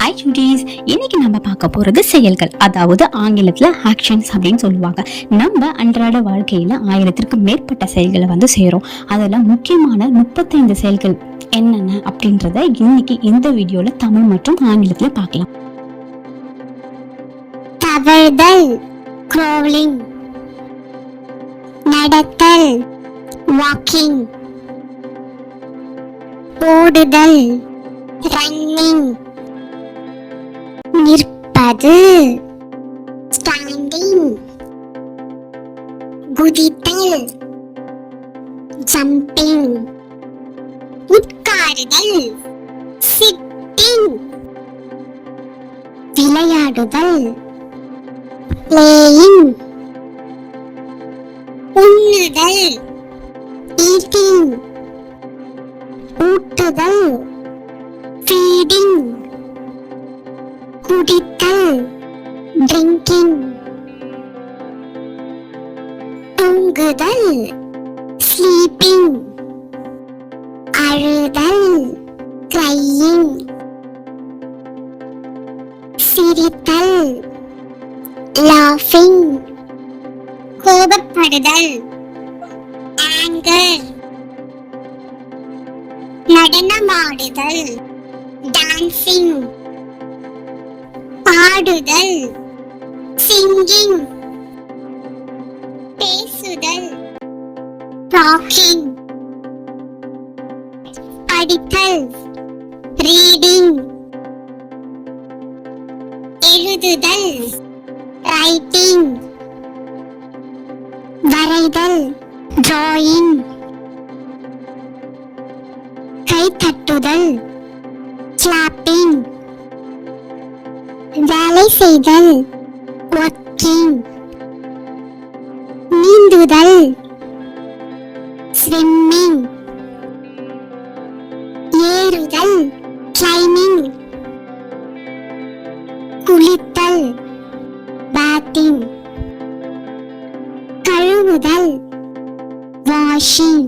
ஐ சுட்டீஸ், இன்னைக்கு நம்ம பார்க்க போறது செயல்கள், அதாவது ஆங்கிலத்துல ஆக்ஷன்ஸ் அப்படின்னு சொல்லுவாங்க. நம்ம அன்றாட வாழ்க்கையில 1000த்திற்கும் மேற்பட்ட செயல்களை செய்யறோம். அதெல்லாம் முக்கியமான 35 செயல்கள் என்னென்ன அப்படின்றத இன்னைக்கு இந்த வீடியோல தமிழ் மற்றும் ஆங்கிலத்துல பார்க்கலாம். தவழ்தல், crawling, நடத்தல், walking, ஓடுதல், running, நிற்பது, standing, குதித்தல், jumping, உட்காருதல், sitting, விளையாடுதல், playing, உண்ணுதல், eating, ஊட்டுதல், feeding, குடித்தல், drinking, தூங்குதல், sleeping, அழுதல், crying, சிரித்தல், laughing, கோபப்படுதல், anger, நடனமாடுதல், dancing, பாடுதல், singing, பேசுதல், talking, படித்தல், reading, எழுதுதல், writing, வரைதல், drawing, கைத்தட்டுதல், clapping, வேலை செய்தல், working, நீந்துதல், swimming, ஏறுதல், climbing, குளித்தல், bathing, கழுவுதல், washing,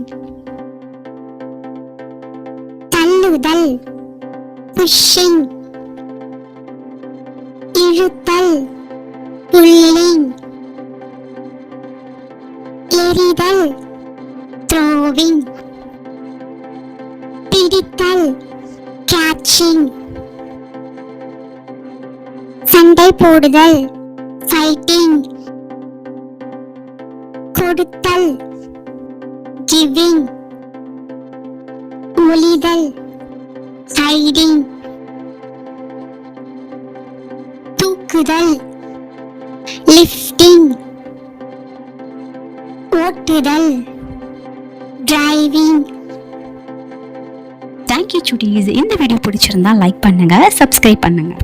தள்ளுதல், pushing, இழுத்தல், pulling, எறிதல், throwing, பிடித்தல், catching, சண்டை போடுதல், fighting, கொடுத்தல், giving, ஒளிதல், hiding, தூக்குதல், lifting, ஓட்டுதல், driving. தேங்க்யூ சுட்டீஸ். இந்த வீடியோ பிடிச்சிருந்தா லைக் பண்ணுங்க, சப்ஸ்கிரைப் பண்ணுங்க.